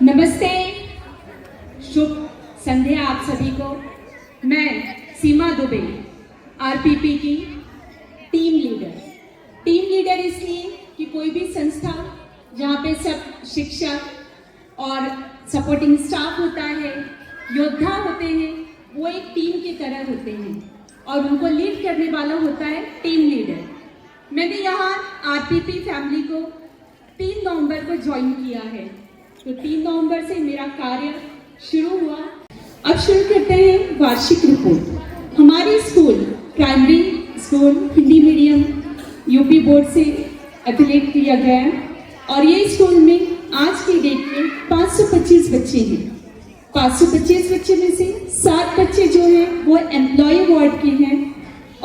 नमस्ते, शुभ संध्या आप सभी को। मैं सीमा दुबे, आरपीपी की टीम लीडर इसलिए कि कोई भी संस्था जहाँ पे सब शिक्षक और सपोर्टिंग स्टाफ होता है, योद्धा होते हैं, वो एक टीम की तरह होते हैं और उनको लीड करने वाला होता है टीम लीडर। मैंने यहाँ आरपीपी फैमिली को 3 नवंबर को ज्वाइन किया है, तो 3 नवंबर से मेरा कार्य शुरू हुआ। अब शुरू करते हैं वार्षिक रिपोर्ट। हमारी school primary school Hindi medium UP board से एफिलिएट किया गया है और ये स्कूल में आज की डेट में 525 बच्चे हैं। 525 बच्चे में से 7 बच्चे जो हैं वो एम्प्लॉय वार्ड के हैं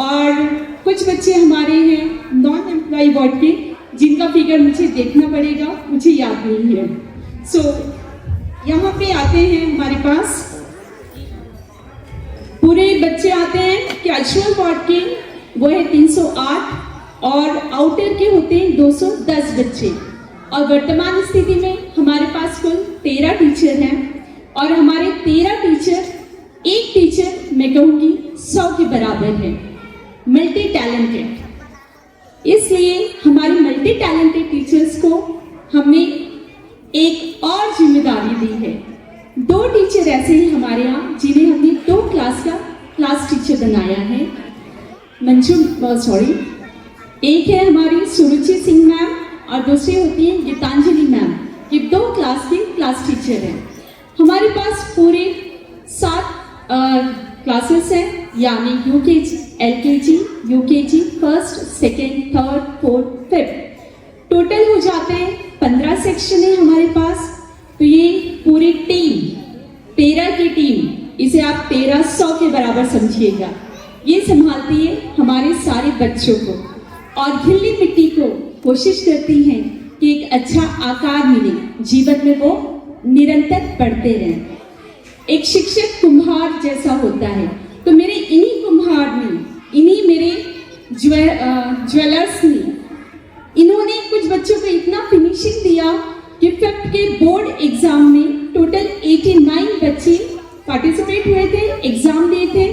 और कुछ बच्चे हमारे हैं नॉन एम्प्लॉय वार्ड के, जिनका फिगर मुझे देखना पड़ेगा, मुझे याद नहीं है। सो यहाँ पे आते हैं हमारे पास पूरे बच्चे आते हैं कैजुअल वार्ड के, वो है 308 और आउटर के होते हैं 210 बच्चे। और वर्तमान स्थिति में हमारे पास कुल 13 टीचर हैं और हमारे 13 टीचर, एक टीचर मैं कहूँगी 100 के बराबर है, मल्टी टैलेंटेड। इसलिए हमारे मल्टी टैलेंटेड टीचर्स को हमने एक और जिम्मेदारी दी है। 2 टीचर ऐसे ही हमारे यहाँ जिन्हें हमने 2 क्लास का क्लास टीचर बनाया है। एक है हमारी सुरुचि सिंह मैम और दूसरी होती है गीतांजलि मैम। ये 2 क्लास की क्लास टीचर हैं। हमारे पास पूरे 7 क्लासेस हैं, यानी UKG, LKG, UKG, first, second, third, fourth, fifth. Total हो जाते हैं 15 सेक्शन है हमारे पास। तो ये पूरी टीम 13 की टीम, इसे आप 1300 के बराबर समझिएगा, ये संभालती है हमारे सारे बच्चों को और घिल्ली मिट्टी को कोशिश करती हैं कि एक अच्छा आकार मिले, जीवन में वो निरंतर पढ़ते रहें। एक शिक्षक कुम्हार जैसा होता है, तो मेरे इन्हीं कुम्हार ने, इन्हीं मेरे ज्वेलर्स ने, इन्होंने कुछ बच्चों को इतना फिनिशिंग दिया कि 5th के बोर्ड एग्जाम में टोटल 89 बच्चे पार्टिसिपेट हुए थे, एग्जाम दिए थे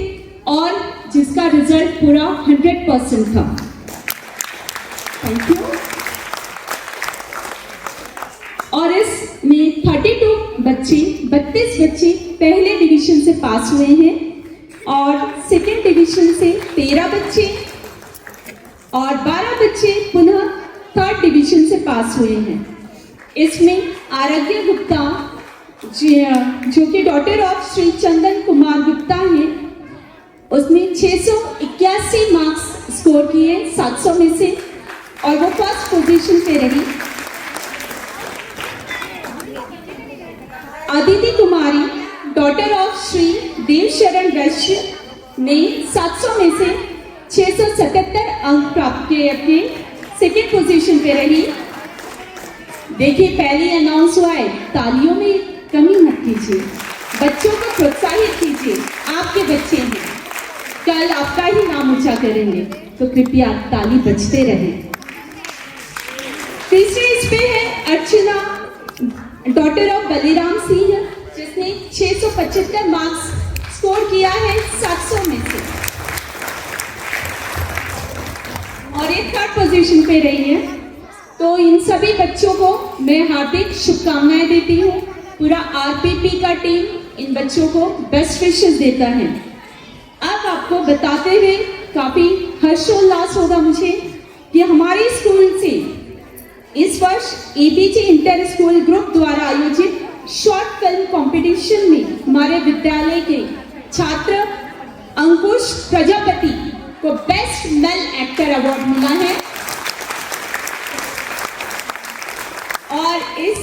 और जिसका रिजल्ट पूरा 100% था। Thank you. और इसमें 32 बच्चे पहले डिवीजन से पास हुए हैं और सेकेंड डिवीजन से 13 बच्चे और 12 बच्चे पुनः 3rd डिवीजन से पास हुए हैं। इसमें आराध्या गुप्ता जो कि डॉटर ऑफ श्री चंदन कुमार गुप्ता हैं, उसने 681 मार्क्स स्कोर किए 700 में से और वो फर्स्ट पोजीशन पे रही। अदिति कुमारी डॉटर ऑफ श्री देवशरण वैश्य ने 700 में से 677 अंक प्राप्त किए, अपने सेकेंड पोजीशन पे रही। देखिए, पहले अनाउंस हुआ है, तालियों में कमी मत कीजिए, बच्चों को प्रोत्साहित कीजिए। आपके बच्चे हैं, कल आपका ही नाम ऊंचा करेंगे, तो कृपया ताली बजते रहे। तीसरे इस पे है अर्चना डॉटर ऑफ बलिराम सिंह, जिसने 675 मार्क्स स्कोर किया है 700 में से और ये 3rd पोजीशन पे रही है। तो इन सभी बच्चों को मैं हार्दिक शुभकामनाएं देती हूँ। पूरा आरपीपी का टीम इन बच्चों को बेस्ट विशेस देता है। अब आपको बताते हुए काफी हर्षोल्लास होगा मुझे कि हमारे स्कूल से इस वर्ष एपीजे इंटर स्कूल ग्रुप द्वारा आयोजित शॉर्ट फिल्म कंपटीशन में हमारे विद्यालय के छात्र अंकुश प्रजापति को बेस्ट मेल एक्टर अवार्ड मिला है और इस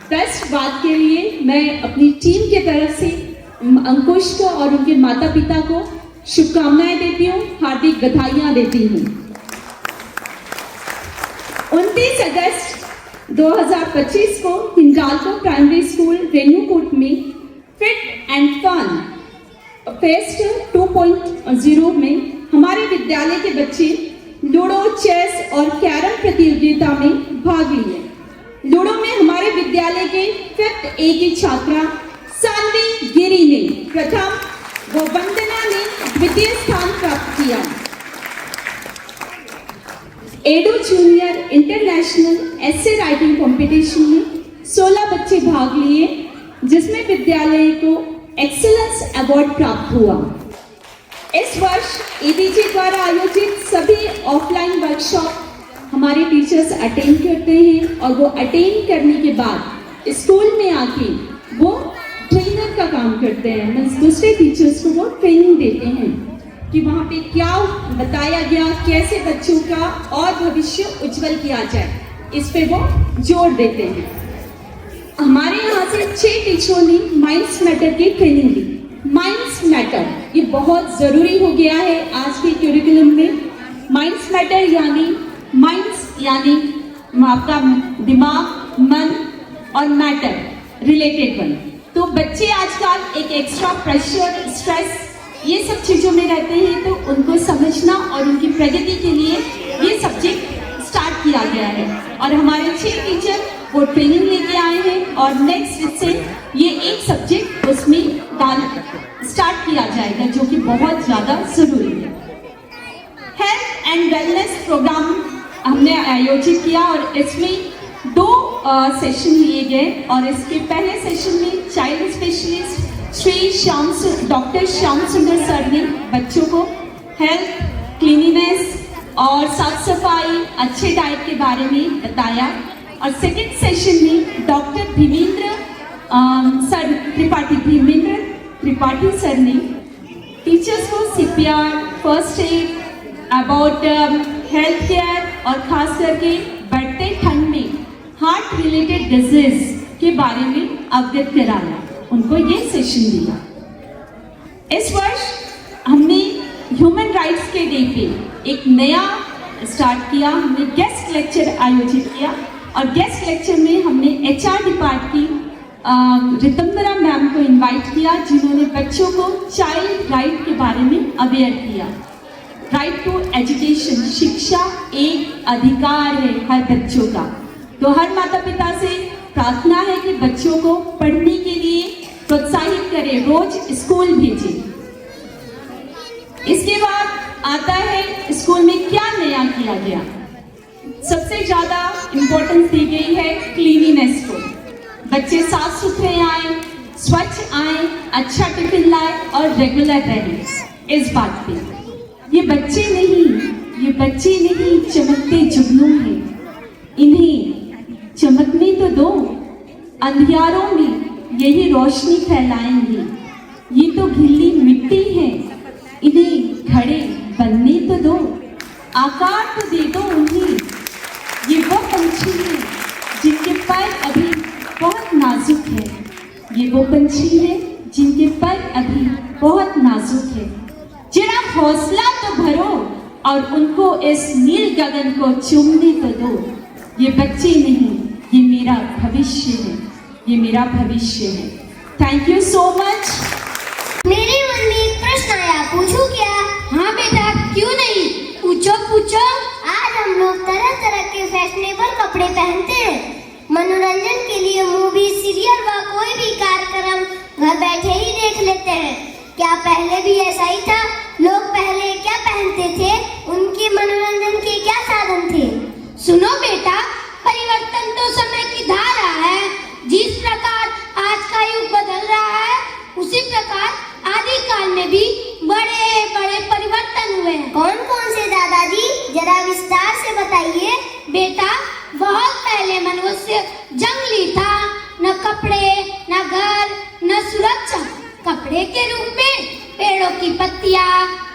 बेस्ट बात के लिए मैं अपनी टीम की तरफ से अंकुश को और उनके माता पिता को शुभकामनाएं देती हूँ, हार्दिक बधाइयां देती हूँ। 29 अगस्त 2025 को हिंडाल्को प्राइमरी स्कूल रेन्यूकूट में फिट एंड फन फेस्ट 2.0 में हमारे विद्यालय के बच्चे लूडो, चेस और कैरम प्रतियोगिता में भाग लिए। लूडो में हमारे विद्यालय के 5th A की छात्रा सानवी गिरी ने प्रथम व वंदना ने द्वितीय स्थान प्राप्त किया। एडो junior international essay writing competition में 16 बच्चे भाग लिए, जिसमें विद्यालय को एक्सीलेंस अवार्ड प्राप्त हुआ। इस वर्ष एबीजे द्वारा आयोजित सभी ऑफलाइन वर्कशॉप हमारे टीचर्स अटेंड करते हैं और वो अटेंड करने के बाद स्कूल में आके वो ट्रेनर का काम करते हैं, मीन्स दूसरे टीचर्स को वो ट्रेनिंग देते हैं कि वहाँ पे क्या बताया गया, कैसे बच्चों का और भविष्य उज्जवल किया जाए, इस पे वो जोर देते हैं। हमारे यहाँ से 6 टीचरों ने माइंड्स मैटर की ट्रेनिंग दी। माइंड्स मैटर ये बहुत ज़रूरी हो गया है आज के क्यूरिकुलम में। माइंड्स मैटर यानी माइंड्स यानी आपका दिमाग, मन और मैटर रिलेटेड वन। तो बच्चे आजकल एक एक्स्ट्रा प्रेशर, स्ट्रेस ये सब चीज़ों में रहते हैं, तो उनको समझना और उनकी प्रगति के लिए ये सब्जेक्ट स्टार्ट किया गया है और हमारे 6 टीचर वो ट्रेनिंग लेके आए हैं और नेक्स्ट से ये एक सब्जेक्ट उसमें स्टार्ट किया जाएगा, जो कि बहुत ज़्यादा ज़रूरी है। हेल्थ एंड वेलनेस प्रोग्राम हमने आयोजित किया और इसमें 2 सेशन लिए गए और इसके पहले सेशन में चाइल्ड स्पेशलिस्ट डॉक्टर श्याम सुंदर सर ने बच्चों को हेल्थ, क्लीनिनेस और साफ सफाई, अच्छे डाइट के बारे में बताया और सेकंड सेशन में डॉक्टर धीमेंद्र त्रिपाठी सर ने टीचर्स को CPR, first aid, about health care और खास करके बढ़ते ठंड में हार्ट रिलेटेड डिजीज के बारे में अवगत कराया, उनको ये सेशन दिया। इस वर्ष हमने ह्यूमन राइट्स के डे पे एक नया स्टार्ट किया। हमने गेस्ट लेक्चर आयोजित किया और गेस्ट लेक्चर में हमने HR डिपार्ट की रितंबरा मैम को इनवाइट किया, जिन्होंने बच्चों को चाइल्ड राइट के बारे में अवेयर किया। राइट टू एजुकेशन, शिक्षा एक अधिकार है हर बच्चों का, तो हर माता पिता से प्रार्थना है कि बच्चों को पढ़ने के लिए प्रोत्साहित करें, रोज स्कूल भेजें। इसके बाद आता है स्कूल में क्या नया किया गया। सबसे ज्यादा इम्पोर्टेंस दी गई है क्लीनिनेस को। बच्चे साफ सुथरे आए, स्वच्छ आए, अच्छा टिफिन लाए और रेगुलर रहे। इस बात पे ये बच्चे नहीं चमकते जुगनू हैं, इन्हें चमकने तो दो, अंधियारों में यही रोशनी फैलाएंगे। ये तो गीली मिट्टी है, इन्हें घड़े बनने तो दो, आकार तो दे दो उन्हें। ये वो पंछी है जिनके पर अभी बहुत नाजुक है, ये वो पंछी है जिनके पर अभी बहुत नाजुक है। जरा हौसला तो भरो और उनको इस नील गगन को चूमने तो दो। ये बच्चे नहीं, ये मेरा भविष्य है, ये मेरा भविष्य है। Thank you so much. मेरे मन में एक प्रश्न आया, पूछूं क्या? हाँ बेटा, क्यों नहीं, पूछो पूछो। आज हम लोग तरह तरह के फैशनेबल कपड़े पहनते हैं, मनोरंजन के लिए मूवी, सीरियल व कोई भी कार्यक्रम घर बैठे ही देख लेते हैं। क्या पहले भी ऐसा ही था? लोग पहले क्या पहनते थे? उनके मनोरंजन के क्या साधन थे? सुनो बेटा, परिवर्तन तो समय की धारा है। जिस प्रकार आज का युग बदल रहा है, उसी प्रकार आदिकाल में भी बड़े बड़े परिवर्तन हुए हैं। कौन कौन से दादाजी, जरा विस्तार से बताइए। बेटा, बहुत पहले मनुष्य जंगली था, न कपड़े, न घर, न सुरक्षा। कपड़े के रूप में पेड़ों की पत्तियां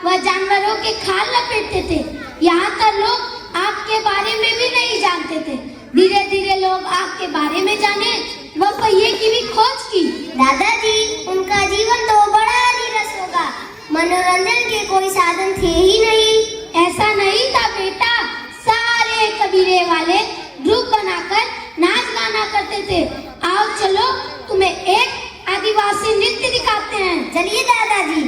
व जानवरों के खाल लपेटते थे। यहाँ तक लोग आग के बारे में भी नहीं जानते थे। धीरे धीरे लोग आग के बारे में जाने व पहिए की भी खोज की। दादाजी, उनका जीवन तो बड़ा नीरस होगा, मनोरंजन के कोई साधन थे ही नहीं। ऐसा नहीं था बेटा, सारे कबीले वाले ग्रुप बनाकर नाच गाना करते थे। आओ चलो, तुम्हें एक आदिवासी नृत्य दिखाते हैं। चलिए दादाजी।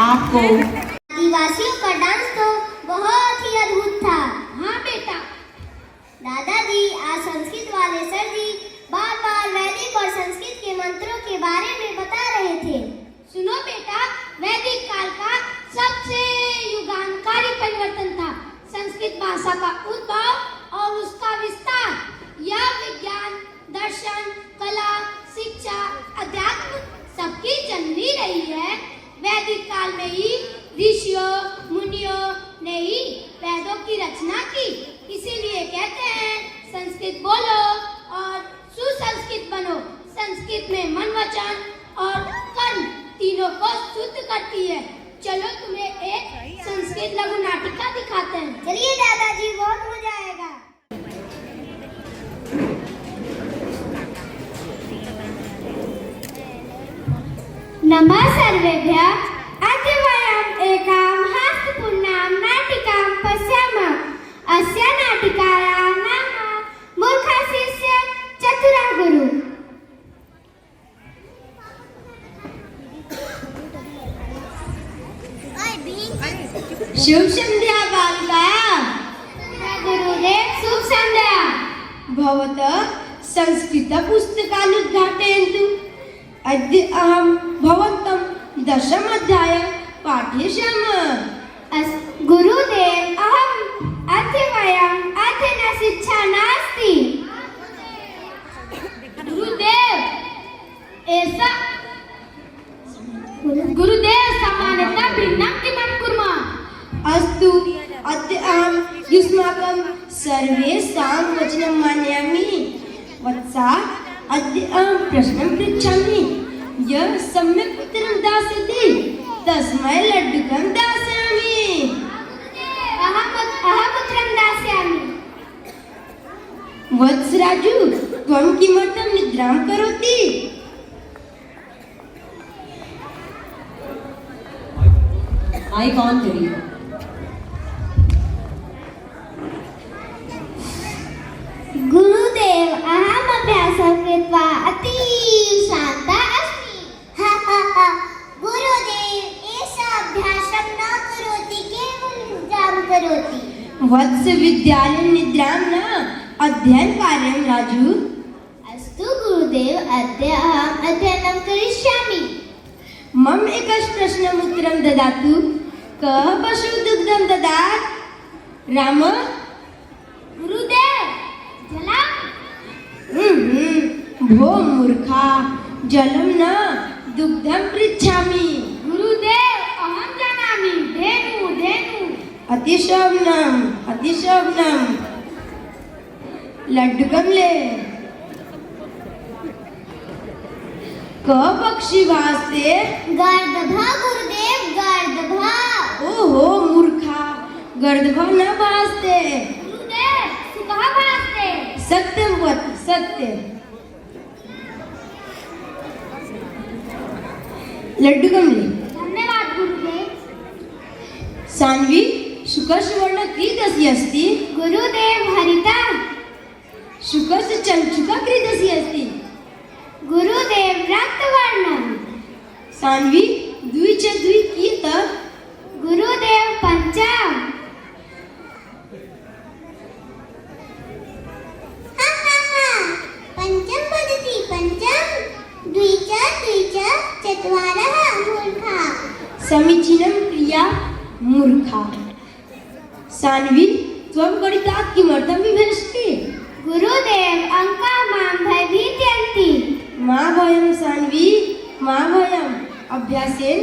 आपको आदिवासियों का डांस तो बहुत ही अद्भुत था। हाँ बेटा। दादाजी आज संस्कृत वाले सर जी बार बार वैदिक और संस्कृत के मंत्रों के बारे में बता रहे थे। सुनो बेटा, वैदिक काल का सबसे युगांतकारी परिवर्तन था संस्कृत भाषा का उद्भव और उसका विस्तार। यह विज्ञान, दर्शन, कला, शिक्षा, अध्यात्म सबकी जननी रही है। वैदिक काल में ही ऋषियों मुनियों ने ही वेदों की रचना की। इसीलिए कहते हैं संस्कृत बोलो और सुसंस्कृत बनो। संस्कृत में मन, वचन और कर्म तीनों को शुद्ध करती है। चलो तुम्हें एक संस्कृत लघु नाटिका दिखाते हैं। चलिए दादाजी, बहुत मजा आएगा। नमः सर्वेभ्यः। अद्य वयम् एकां हास्यपूर्णां नाटिकां पश्यामः। अस्य नाटिकायाः नाम मूर्खशिष्य चतुरः गुरुः। शुभ संध्या बालका. गुरुदेव शुभ संध्या. भवतः संस्कृत पुस्तकानुद्घाटयन्तु. अद्य अहं भवन्तं दशमध्याय पाठयिष्यामि. गुरुदेव अहम् अद्य वयम् अध्ययन शिक्षा नास्ति. गुरुदेव ऐसा गुरुदेव सामान्यतः भिन्नं किमं कुर्मः. अस्तु अद्य अहं युष्माकं सर्वेषां वचनं मानयामि. वत्सा अद्य अहं प्रश्नं पृच्छामि. यः सम्यक् उत्तरं दास्यति तस्मै लड्डुकं दास्यामि. अहम् उत्तरं दास्यामि. वत्स राजू त्वं किमर्थं निद्रां करोति? माइक ऑन करिए. गुरुदेव अहम् अभ्यासं कृत्वा अतीव शान्ता अस्मि. गुरुदेव एषः अभ्यासं न करोति, केवलं निद्रां करोति. वत्स विद्यालये निद्रां न अध्ययनकार्यं राजू. अस्तु गुरुदेव अद्य अहम् अध्ययनं करिष्यामि. मम एकस्य प्रश्नम् उत्तरं ददातु. कः पशुः दुग्धं ददात्? राम. गुरुदेव जलम्. भो मूर्खा, जलं न दुग्धं पृच्छामि. गुरुदेव अहं जानामि. धेनु धेनु. अतिशोभनम् अतिशोभनम्. लड्डुकं ले. कः पक्षी भासते? गर्दभा गुरुदेव गर्दभा. ओहो मूर्खा, गर्दभा न भासते. गुरुदेव सुकः भासते. सत्यं वद सत्य. लड्डुकं ले. धन्यवाद गुरुदेव. सान्वी शुकस्य वर्णः कीदृशी अस्ति? गुरुदेव हरिता. शुकस्य चञ्चुका कीदृशी अस्ति? गुरुदेव रक्तवर्णं. सान्वी 2 च 2 कियत्? गुरुदेव 5. पञ्चम वदति पञ्चम. 2 च 4 मूर्खा. समीचीनं प्रिया मूर्खा. सान्वी त्वं गणितात् किमर्थं विभ्रष्टि? गुरुदेव अङ्काः मां भयभीतयन्ति. मा भयं सान्वी मा भयम्. अभ्यासेन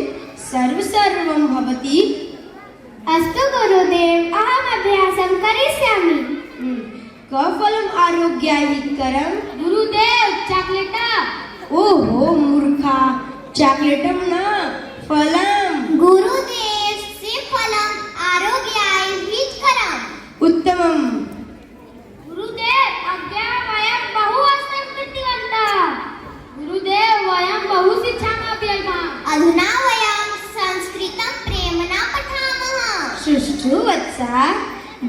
सर्वं भवति. अस्तु गुरुदेव अहम् अभ्यासं करिष्यामि. कः फलम् आरोग्याय हितकरं? गुरुदेव चाकलेट. ओहो मूर्खा, चाकलेटं न फलं. गुरुदेव से फलम् आरोग्याय हितकरम्. उत्तमम्. गुरुदेव अद्य वयं बहु अस्मत् कृतवन्तः. गुरुदेव वयं बहु शिक्षाम् अभ्यसामः. अधुना वयं संस्कृतं प्रेम्णा पठामः. सुष्ठु वत्सा,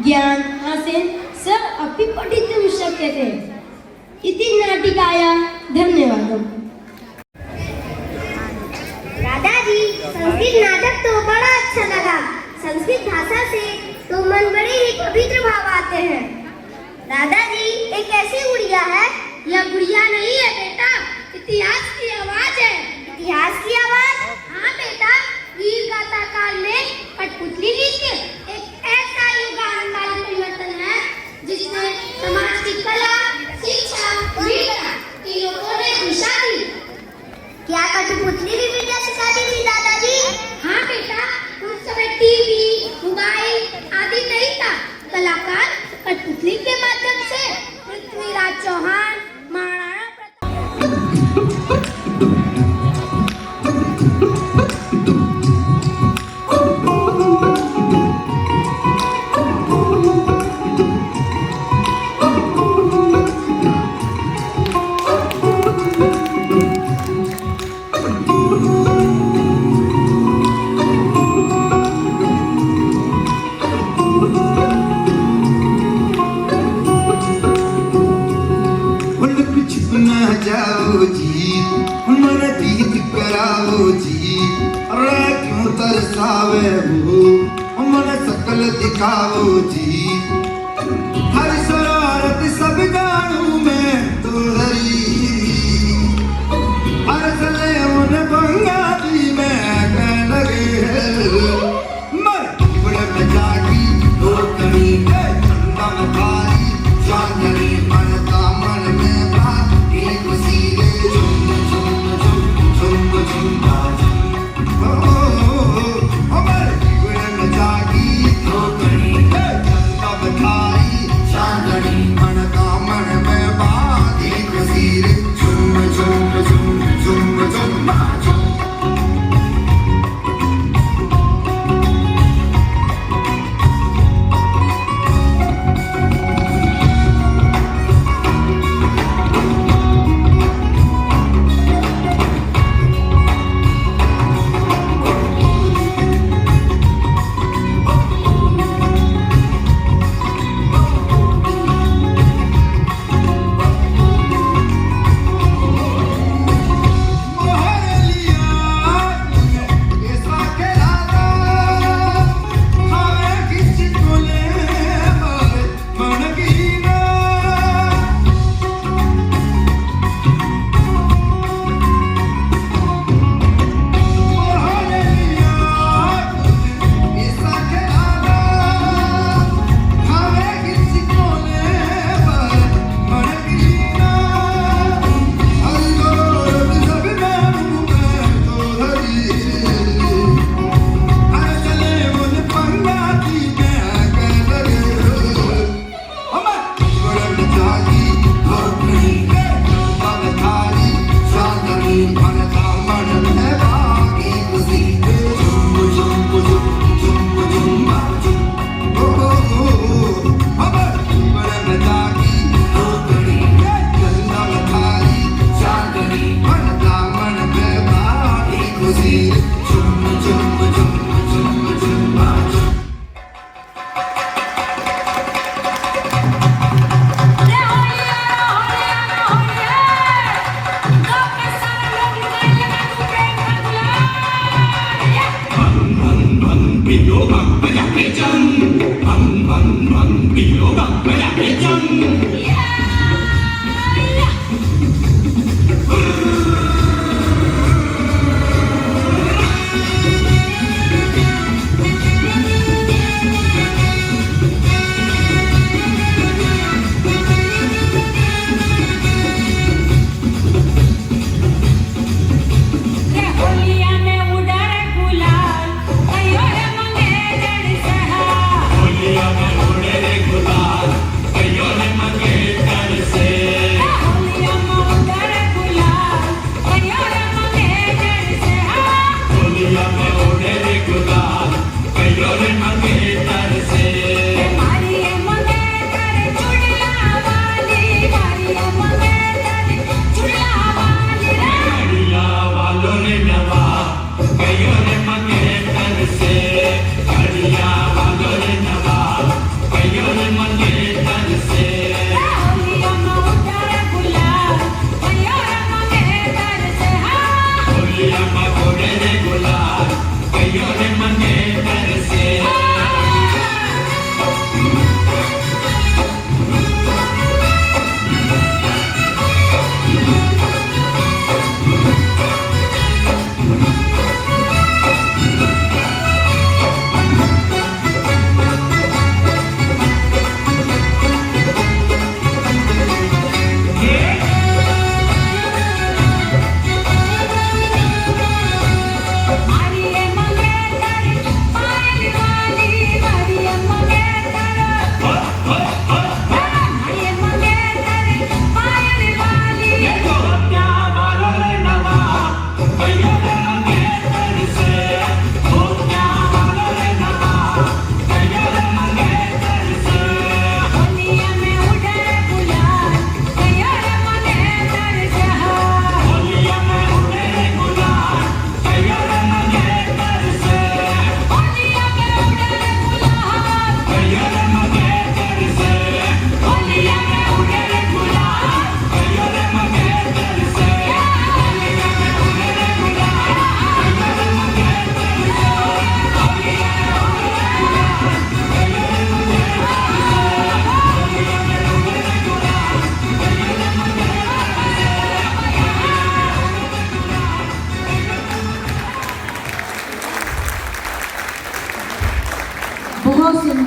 ज्ञानासेन स अपि पठितुं शक्यते. इति नाटिकायां धन्यवादः. दादाजी संस्कृत नाटक तो बड़ा अच्छा लगा. संस्कृत भाषा से तो मन बड़े ही पवित्र भाव आते हैं. दादाजी ये कैसी गुड़िया है? यह गुड़िया नहीं है बेटा, इतिहास की आवाज है. इतिहास की आवाज? हाँ बेटा, वीर गाथा काल में कठपुतली नृत्य एक ऐसा युगांतकारी परिवर्तन है जिसने समाज की कला, शिक्षा, वीरता तीनों को नई दिशा दी. क्या कठपुतली भी विद्या सिखाती थी दादाजी? हाँ बेटा, उस समय टीवी, मोबाइल आदि नहीं था. कलाकार कठपुतली के माध्यम से पृथ्वीराज चौहान, महाराणा जाओ जी, हमारा जीत कराओ जी. अरे क्यों तरसावे हो मन सकल दिखाओ जी, हर शरारत सब जानू मैं तो हरी, हर चले उन बंगाली में कह लगे मर बड़े में जागी दो कहीं चंदा में थारी चांदनी मनता मन में बात एक खुशी रे झुम झुम झुम झुम झुम झुम मर बड़े में जागी दो कहीं चंदा में थारी चांदनी मनता मन में बात एक खुशी रे झुम झुम झुम झुम झुम झुम।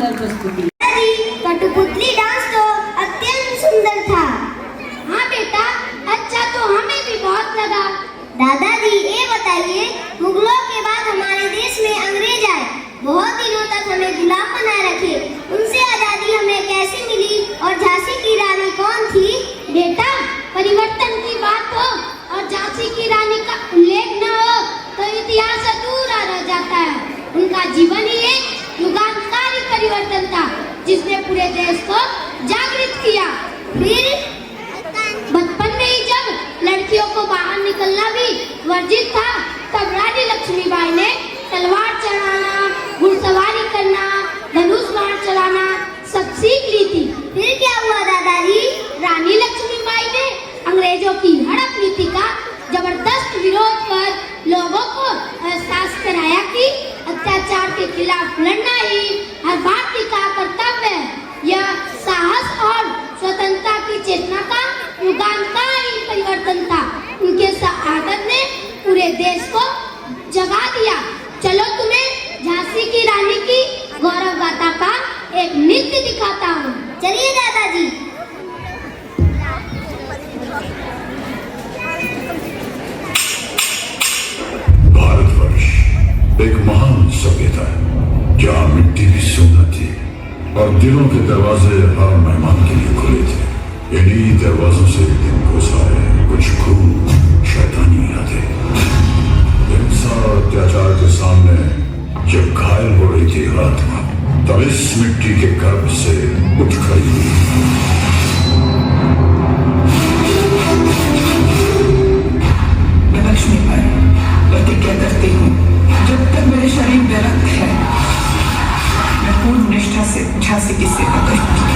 सुंदर प्रस्तुति। दादी, कठपुतली डांस तो अत्यंत सुंदर था। हाँ बेटा, अच्छा तो हमें भी बहुत लगा। दादाजी, ये बताइए, मुगलों के बाद हमारे देश में अंग्रेज आए, बहुत दिनों तक हमें गुलाम बनाए रखे, उनसे आजादी हमें कैसे मिली और झांसी की रानी कौन थी? बेटा, परिवर्तन की बात हो और झांसी की रानी का उल्लेख न हो तो इतिहास अधूरा रह जाता है। उनका जीवन ही एक युगांतकारी परिवर्तन था जिसने पूरे देश को जागृत किया। फिर बचपन में ही जब लड़कियों को बाहर निकलना भी वर्जित था, तब रानी लक्ष्मीबाई ने तलवार चलाना, घुड़सवारी करना, धनुष बाण चलाना सब सीख ली थी। फिर क्या हुआ दादाजी? रानी लक्ष्मीबाई ने अंग्रेजों की हड़प नीति का जबरदस्त विरोध कर लोगों को एहसास कराया कि अत्याचार के खिलाफ लड़ना ही हर भारतीय का कर्तव्य है। यह साहस और स्वतंत्रता की चेतना का युगांतकारी परिवर्तन था। उनके शहादत ने पूरे देश को जगा दिया। चलो तुम्हें झांसी की रानी की गौरव गाथा का एक नृत्य दिखाता हूँ। चलिए दादाजी। भारतवर्ष एक महान सभ्यता है जहाँ मिट्टी भी सोना थी और दिलों के दरवाजे हर मेहमान के लिए खुले थे। इन्हीं दरवाजों से एक दिन घुस आए कुछ खूब शैतानी यादें। हिंसा अत्याचार के सामने जब घायल हो रही थी आत्मा, तब इस मिट्टी के गर्भ से उठ खड़ी हुई। मैं लक्ष्मीबाई प्रतिज्ञा करती हूँ, जब तक मेरे शरीर में रक्त है, मैं पूर्ण निष्ठा से झांसी की सेवा करूंगी।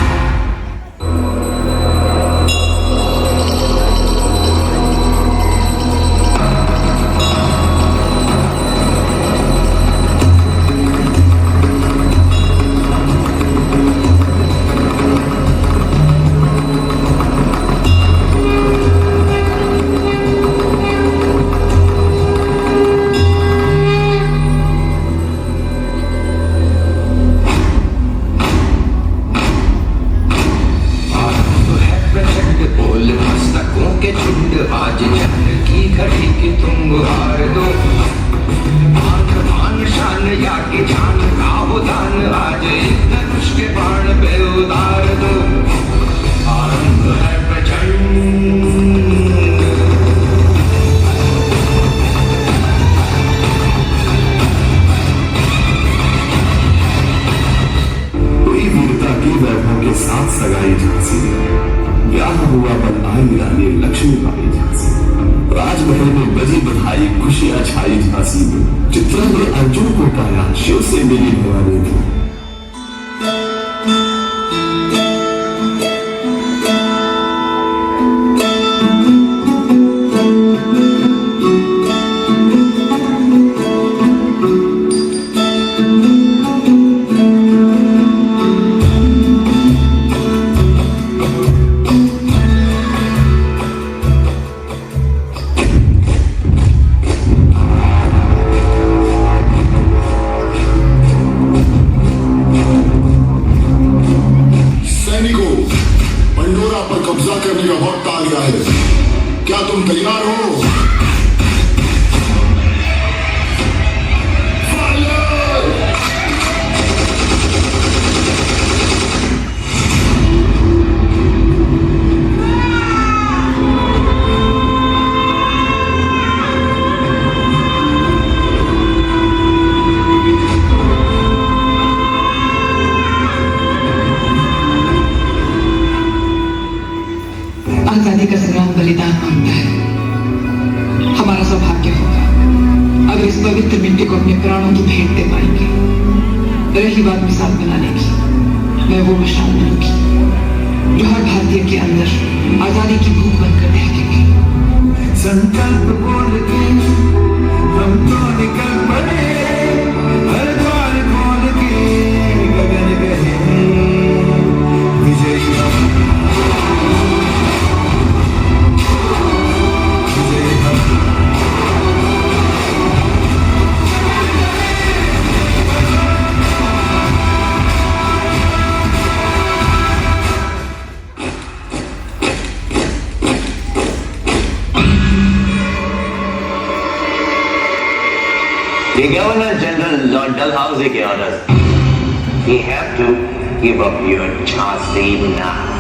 राजमहल में बजी बधाई, खुशियां छाई झांसी में। चित्रा ने अर्जुन को पाया, शिव से मिली भवानी थी। क्या तुम तैयार हो? आजादी का संग्राम बलिदान मांगता है। हमारा सौभाग्य होगा अगर इस पवित्र मिट्टी को अपने प्राणों की भेंट दे पाएंगे। रही बात मिसाल बनाने की, मैं वो मिसाल बनूंगी जो हर भारतीय के अंदर आजादी की भूख बनकर दहकेगी। संकल्प बोल के हम तो निकल पड़े, हर द्वार खोल के गगन गए विजयी The Governor General Lord Dalhousie gave orders. We have to give up your Jhansi now.